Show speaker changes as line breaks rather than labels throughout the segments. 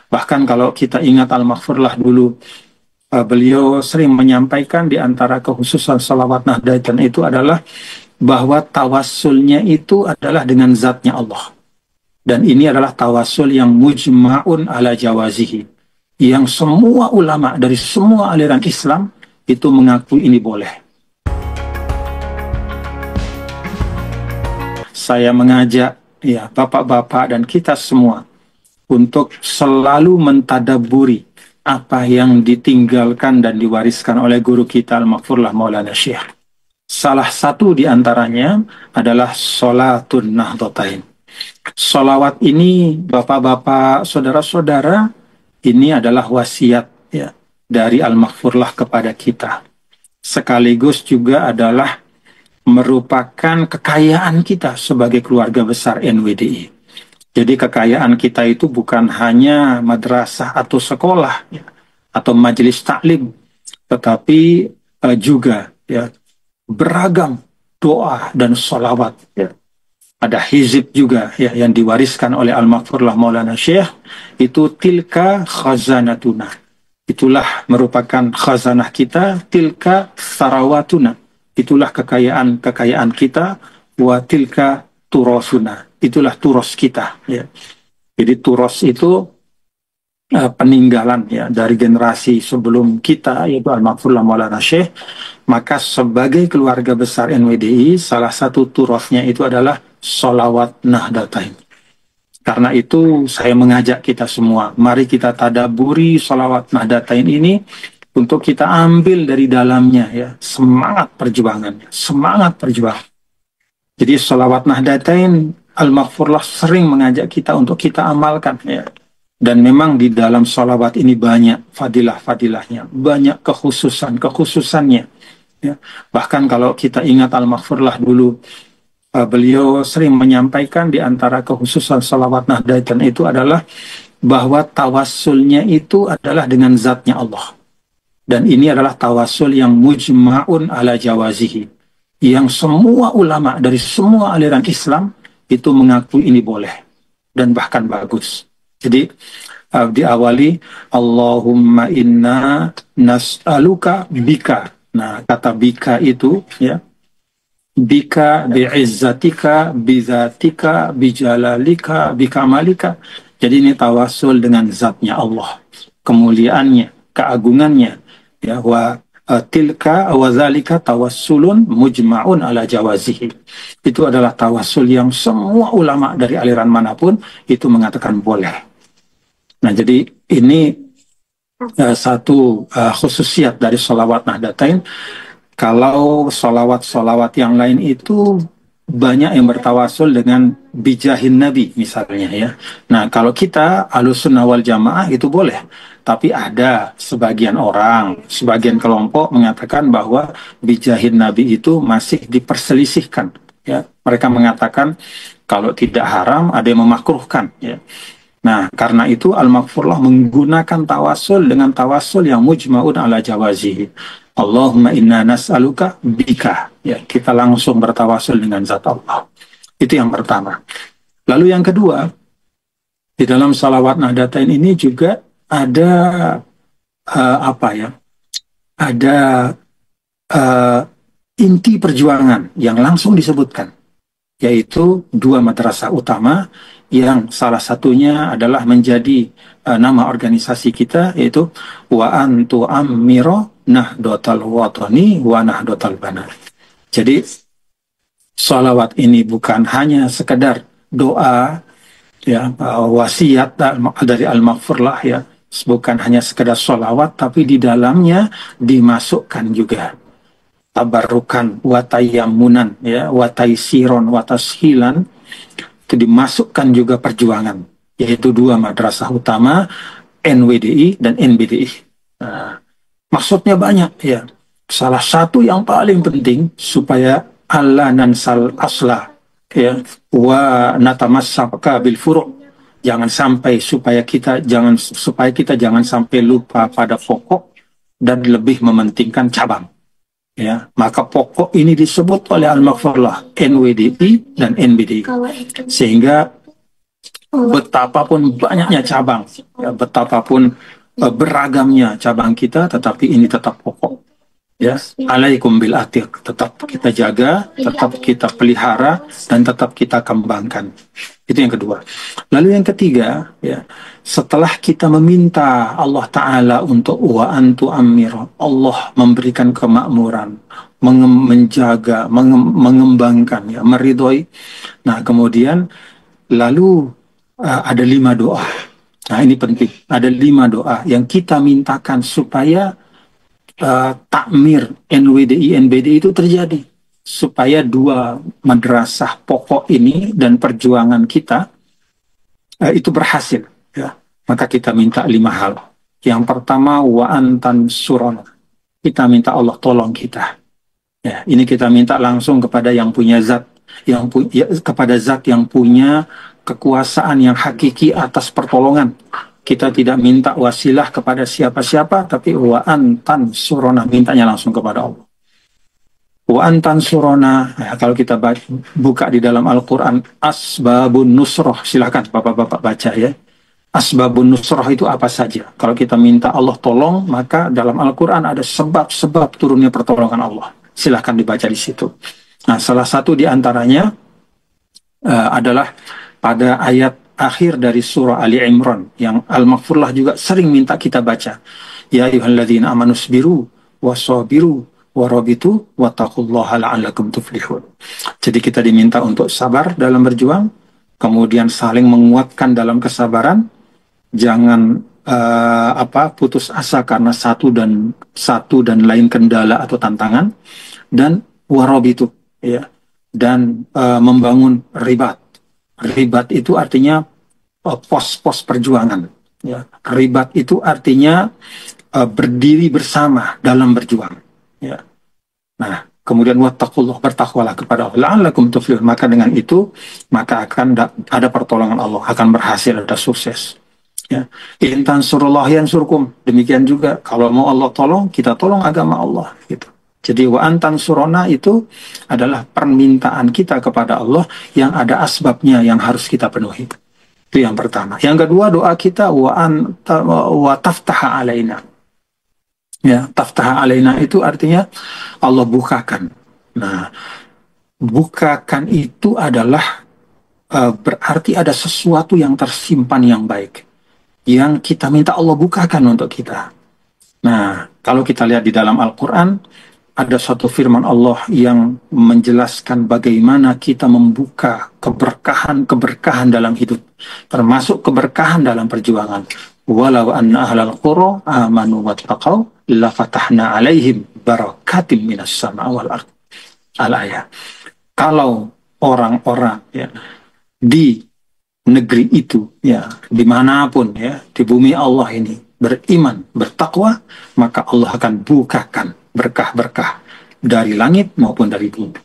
Bahkan kalau kita ingat Al-Maghfurlah dulu, beliau sering menyampaikan di antara kekhususan salawat Nahdlatul itu adalah bahwa tawassulnya itu adalah dengan zatnya Allah. Dan ini adalah tawassul yang mujma'un ala jawazihi. Yang semua ulama dari semua aliran Islam itu mengakui ini boleh. Saya mengajak ya bapak-bapak dan kita semua untuk selalu mentadaburi apa yang ditinggalkan dan diwariskan oleh guru kita Al-Maghfurlah Maulana Syekh. Salah satu di antaranya adalah sholatun nahdlatain. Sholawat ini, bapak-bapak, saudara-saudara, ini adalah wasiat ya, dari Al-Maghfurlah kepada kita. Sekaligus juga adalah merupakan kekayaan kita sebagai keluarga besar NWDI. Jadi kekayaan kita itu bukan hanya madrasah atau sekolah ya, atau majelis taklim, tetapi juga ya, beragam doa dan sholawat. Ya. Ada hizib juga ya, yang diwariskan oleh Al-Maghfurlah Maulana Syekh, itu tilka khazanatuna. Itulah merupakan khazanah kita, tilka sarawatuna. Itulah kekayaan kita, wa tilka turosuna. Itulah turos kita. Ya. Jadi turos itu peninggalan ya dari generasi sebelum kita, yaitu Al-Maghfurlah Maulana Syekh. Maka sebagai keluarga besar NWDI, salah satu turosnya itu adalah sholawat Nahdlatain. Karena itu saya mengajak kita semua, mari kita tadaburi sholawat Nahdlatain ini untuk kita ambil dari dalamnya ya semangat perjuangan, semangat perjuangan. Jadi sholawat Nahdlatain, Al-Maghfurlah sering mengajak kita untuk kita amalkan ya. Dan memang di dalam sholawat ini banyak fadilah-fadilahnya, banyak kekhususannya. Ya. Bahkan kalau kita ingat Al-Maghfurlah dulu, beliau sering menyampaikan di antara kekhususan salawat Nahdlatul itu adalah bahwa tawassulnya itu adalah dengan zatnya Allah. Dan ini adalah tawassul yang mujma'un ala jawazihi. Yang semua ulama dari semua aliran Islam itu mengakui ini boleh. Dan bahkan bagus. Jadi diawali Allahumma inna nas'aluka bika. Nah, kata bika itu ya, bika bi'izzatika bizatika bijalalika bikamalika. Jadi ini tawasul dengan zatnya Allah, kemuliaannya, keagungannya ya, wa tilka wa zalika tawassulun mujma'un ala jawazihi. Itu adalah tawasul yang semua ulama dari aliran manapun itu mengatakan boleh. Nah, jadi ini satu khususiat dari sholawat Nahdlatain. Kalau sholawat-sholawat yang lain itu banyak yang bertawasul dengan bijahin Nabi misalnya ya. Nah, kalau kita Ahlussunnah wal Jamaah itu boleh. Tapi ada sebagian orang, sebagian kelompok mengatakan bahwa bijahin Nabi itu masih diperselisihkan. Ya. Mereka mengatakan kalau tidak haram ada yang memakruhkan. Ya. Nah, karena itu Al-Maghfurlah menggunakan tawasul dengan tawasul yang mujma'un ala jawazihi. Allahumma inna nas'aluka bika. Ya, kita langsung bertawasul dengan zat Allah. Itu yang pertama. Lalu yang kedua, di dalam salawat Nahdlatain ini juga ada Ada inti perjuangan yang langsung disebutkan, yaitu dua madrasah utama yang salah satunya adalah menjadi nama organisasi kita, yaitu wa antu ammiro nahdlatal watani wa nahdlatal banat. Jadi salawat ini bukan hanya sekedar doa ya, wasiat dari Al-Maghfurlah ya, bukan hanya sekedar salawat, tapi di dalamnya dimasukkan juga tabarukan, watayyamunan ya, wataisiron, watashilan. Itu dimasukkan juga perjuangan, yaitu dua madrasah utama, NWDI dan NBDI. Maksudnya banyak ya. Salah satu yang paling penting supaya Allah nansal aslah ya, wa natamassaka bil furu'. Jangan sampai supaya kita jangan sampai lupa pada pokok dan lebih mementingkan cabang. Ya, maka pokok ini disebut oleh Al-Maghfurlah NWDI dan NBDI, sehingga betapapun banyaknya cabang, ya, betapapun beragamnya cabang kita, tetapi ini tetap pokok. Ya, alaikum bil atiq, tetap kita jaga, tetap kita pelihara, dan tetap kita kembangkan. Itu yang kedua. Lalu yang ketiga, ya, setelah kita meminta Allah Ta'ala untuk wa antu amir, Allah memberikan kemakmuran, menjaga, mengembangkan, ya, meridhoi. Nah, kemudian lalu ada 5 doa. Nah, ini penting. Ada 5 doa yang kita mintakan supaya takmir NWDI NBD itu terjadi, supaya 2 madrasah pokok ini dan perjuangan kita itu berhasil, ya. Maka kita minta 5 hal. Yang pertama, wa antan surona, kita minta Allah tolong kita, ya. Ini kita minta langsung kepada yang punya zat, kepada zat yang punya kekuasaan yang hakiki atas pertolongan. Kita tidak minta wasilah kepada siapa-siapa, tapi wa antan surona, mintanya langsung kepada Allah. Wa antan surona, ya, kalau kita buka di dalam Al-Quran, asbabun nusroh, silahkan bapak-bapak baca, ya. Asbabun nusroh itu apa saja? Kalau kita minta Allah tolong, maka dalam Al-Quran ada sebab-sebab turunnya pertolongan Allah. Silahkan dibaca di situ. Nah, salah satu di antaranya adalah pada ayat akhir dari surah Ali Imran yang Al-Maghfurlah juga sering minta kita baca. Ya ayyuhalladzina amanu sabiru wasabiru warabitu wattaqullaha la'allakum tuflihun. Jadi kita diminta untuk sabar dalam berjuang, kemudian saling menguatkan dalam kesabaran, jangan putus asa karena satu dan lain kendala atau tantangan, dan warabitu, ya, dan membangun ribat. Ribat itu artinya pos-pos perjuangan. Ya. Ribat itu artinya berdiri bersama dalam berjuang. Ya. Nah, kemudian wattaqullah, bertakwalah kepada Allah, la'allakum tuflihun. Maka dengan itu, maka akan ada pertolongan Allah, akan berhasil, ada sukses. Ya. In tansurullah yansurkum. Demikian juga, kalau mau Allah tolong, kita tolong agama Allah. Gitu. Jadi wa antan surona itu adalah permintaan kita kepada Allah yang ada asbabnya yang harus kita penuhi. Itu yang pertama. Yang kedua, doa kita wa taftaha alaina. Ya, taftaha alaina itu artinya Allah bukakan. Nah, bukakan itu adalah berarti ada sesuatu yang tersimpan yang baik, yang kita minta Allah bukakan untuk kita. Nah, kalau kita lihat di dalam Al-Quran, ada satu firman Allah yang menjelaskan bagaimana kita membuka keberkahan dalam hidup, termasuk keberkahan dalam perjuangan. Walau anna ahlal qura amanu wattaqau la fatahna alaihim barakatim minas sama wal ard. Al-ayat. Kalau orang-orang, ya, di negeri itu, ya, dimanapun, ya, di bumi Allah ini beriman, bertakwa, maka Allah akan bukakan berkah-berkah dari langit maupun dari bumi.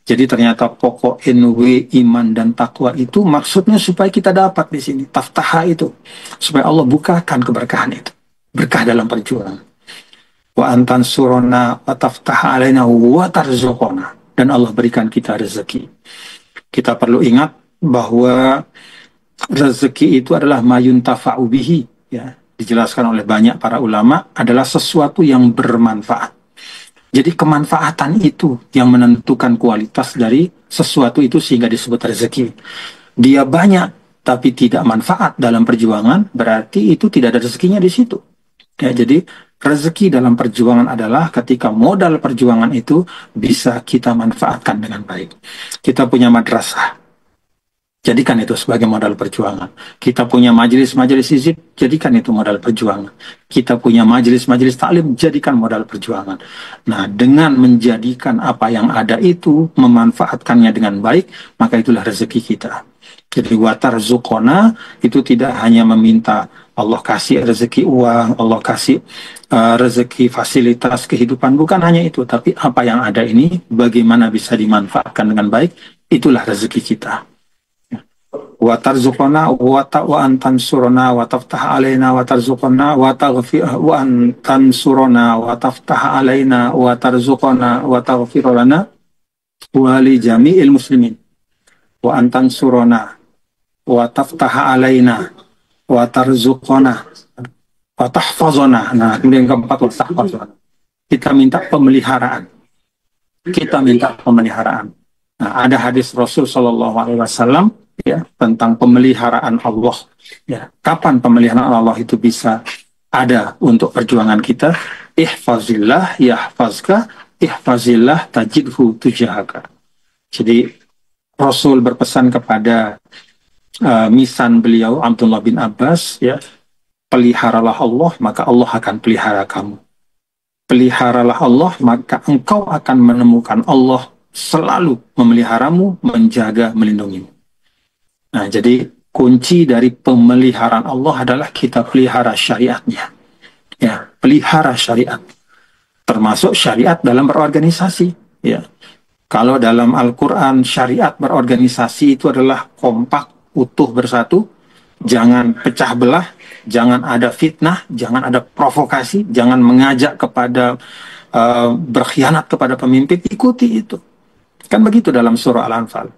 Jadi ternyata pokok NW, iman dan takwa itu maksudnya supaya kita dapat di sini taftaha itu, supaya Allah bukakan keberkahan itu, berkah dalam perjuangan. Wa antan surona wa taftaha alaina wa tarzuqona, dan Allah berikan kita rezeki. Kita perlu ingat bahwa rezeki itu adalah mayuntafa'u bihi, ya, dijelaskan oleh banyak para ulama, adalah sesuatu yang bermanfaat. Jadi kemanfaatan itu yang menentukan kualitas dari sesuatu itu sehingga disebut rezeki. Dia banyak tapi tidak manfaat dalam perjuangan, berarti itu tidak ada rezekinya di situ. Ya, jadi rezeki dalam perjuangan adalah ketika modal perjuangan itu bisa kita manfaatkan dengan baik. Kita punya madrasah, jadikan itu sebagai modal perjuangan. Kita punya majelis-majelis hizib, jadikan itu modal perjuangan. Kita punya majelis-majelis taklim, jadikan modal perjuangan. Nah, dengan menjadikan apa yang ada itu, memanfaatkannya dengan baik, maka itulah rezeki kita. Jadi watar zukona itu tidak hanya meminta Allah kasih rezeki uang, Allah kasih rezeki fasilitas kehidupan, bukan hanya itu, tapi apa yang ada ini bagaimana bisa dimanfaatkan dengan baik, itulah rezeki kita. Wa tarzuqana wa antan surona wa taftah alaina wa tarzuqana wa taghfir wa antan surona wa taftah alaina wa tarzuqana wa taghfir lana wa li jami'il muslimin. Wa antan surona wa taftaha alaina, wa tarzuqona, wa tahfazona. Nah, kemudian yang keempat, wa tahfazona. Kita minta pemeliharaan. Kita minta pemeliharaan. Nah, ada hadis Rasul Shallallahu Alaihi Wasallam ya tentang pemeliharaan Allah. Ya, kapan pemeliharaan Allah itu bisa ada untuk perjuangan kita? Ihfazillah yahfazka, ihfazillah tajidhu tujahaka. Jadi Rasul berpesan kepada misan beliau Abdullah bin Abbas, ya, peliharalah Allah maka Allah akan pelihara kamu. Peliharalah Allah maka engkau akan menemukan Allah selalu memeliharamu, menjaga, melindungimu. Nah, jadi kunci dari pemeliharaan Allah adalah kita pelihara syariatnya. Ya, pelihara syariat. Termasuk syariat dalam berorganisasi. Ya. Kalau dalam Al-Quran syariat berorganisasi itu adalah kompak, utuh, bersatu. Jangan pecah belah, jangan ada fitnah, jangan ada provokasi, jangan mengajak kepada berkhianat kepada pemimpin. Ikuti itu. Kan begitu dalam surah Al-Anfal.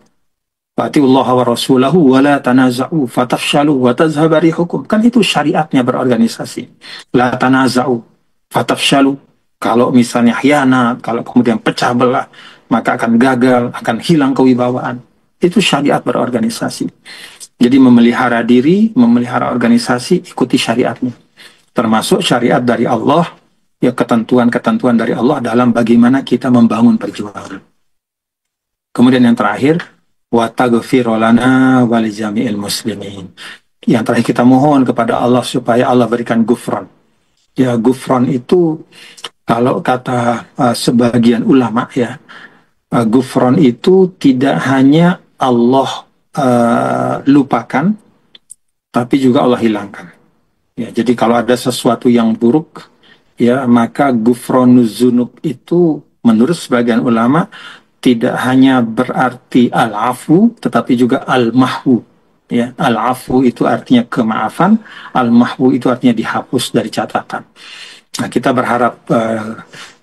Fatiullah wa rasulahu wa la tanaza'u fatafshalu wa tazhaba rihukum. Kan itu syariatnya berorganisasi. La tanaza'u fatafshalu. Kalau misalnya khianat, kalau kemudian pecah belah, maka akan gagal, akan hilang kewibawaan. Itu syariat berorganisasi. Jadi memelihara diri, memelihara organisasi, ikuti syariatnya. Termasuk syariat dari Allah, ya ketentuan-ketentuan dari Allah dalam bagaimana kita membangun perjuangan. Kemudian yang terakhir, wa taghfir lana wa li jami'il muslimin. Yang terakhir kita mohon kepada Allah supaya Allah berikan gufron. Ya, gufron itu kalau kata sebagian ulama ya, gufron itu tidak hanya Allah lupakan, tapi juga Allah hilangkan. Ya, jadi kalau ada sesuatu yang buruk, ya maka gufronuz zunub itu menurut sebagian ulama tidak hanya berarti al-afu, tetapi juga al-mahwu. Ya, al-afu itu artinya kemaafan, al-mahwu itu artinya dihapus dari catatan. Nah, kita berharap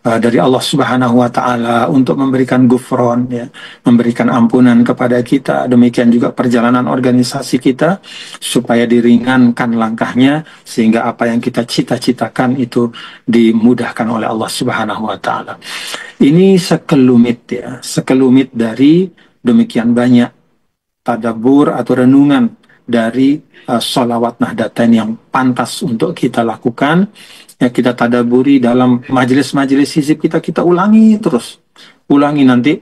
dari Allah Subhanahu wa Ta'ala untuk memberikan gufron, ya, memberikan ampunan kepada kita. Demikian juga perjalanan organisasi kita, supaya diringankan langkahnya, sehingga apa yang kita cita-citakan itu dimudahkan oleh Allah Subhanahu wa Ta'ala. Ini sekelumit, ya, sekelumit dari demikian banyak tadabbur atau renungan dari sholawat Nahdlatain yang pantas untuk kita lakukan, ya, kita tadaburi dalam majelis-majelis hizib kita ulangi terus, ulangi nanti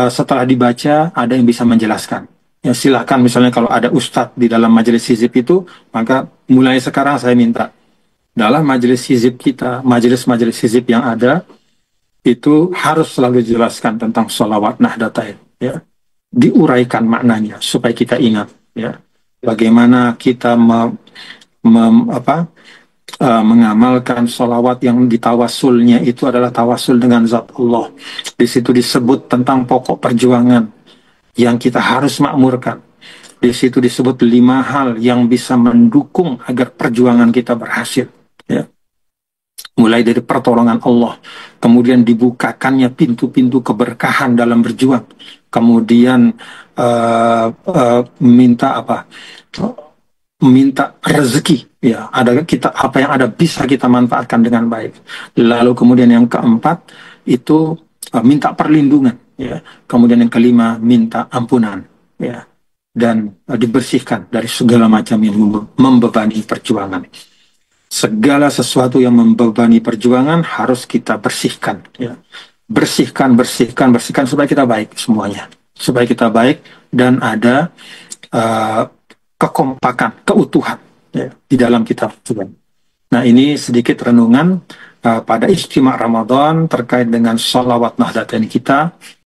setelah dibaca ada yang bisa menjelaskan. Ya, silakan misalnya kalau ada ustadz di dalam majelis hizib itu, maka mulai sekarang saya minta dalam majelis hizib kita, majelis-majelis hizib yang ada itu harus selalu dijelaskan tentang sholawat Nahdlatain, ya, diuraikan maknanya supaya kita ingat, ya, bagaimana kita mengamalkan sholawat yang ditawasulnya itu adalah tawasul dengan zat Allah. Di situ disebut tentang pokok perjuangan yang kita harus makmurkan. Di situ disebut 5 hal yang bisa mendukung agar perjuangan kita berhasil, ya. Mulai dari pertolongan Allah, kemudian dibukakannya pintu-pintu keberkahan dalam berjuang, kemudian minta rezeki, ya, ada kita apa yang ada bisa kita manfaatkan dengan baik. Lalu kemudian yang keempat itu minta perlindungan, ya. Kemudian yang kelima minta ampunan, ya, dan dibersihkan dari segala macam yang membebani perjuangan. Segala sesuatu yang membebani perjuangan harus kita bersihkan, ya. Bersihkan supaya kita baik semuanya, supaya kita baik dan ada kekompakan, keutuhan, ya, di dalam kita. Nah, ini sedikit renungan pada Ijtima' Ramadan terkait dengan sholawat Nahdlatain kita.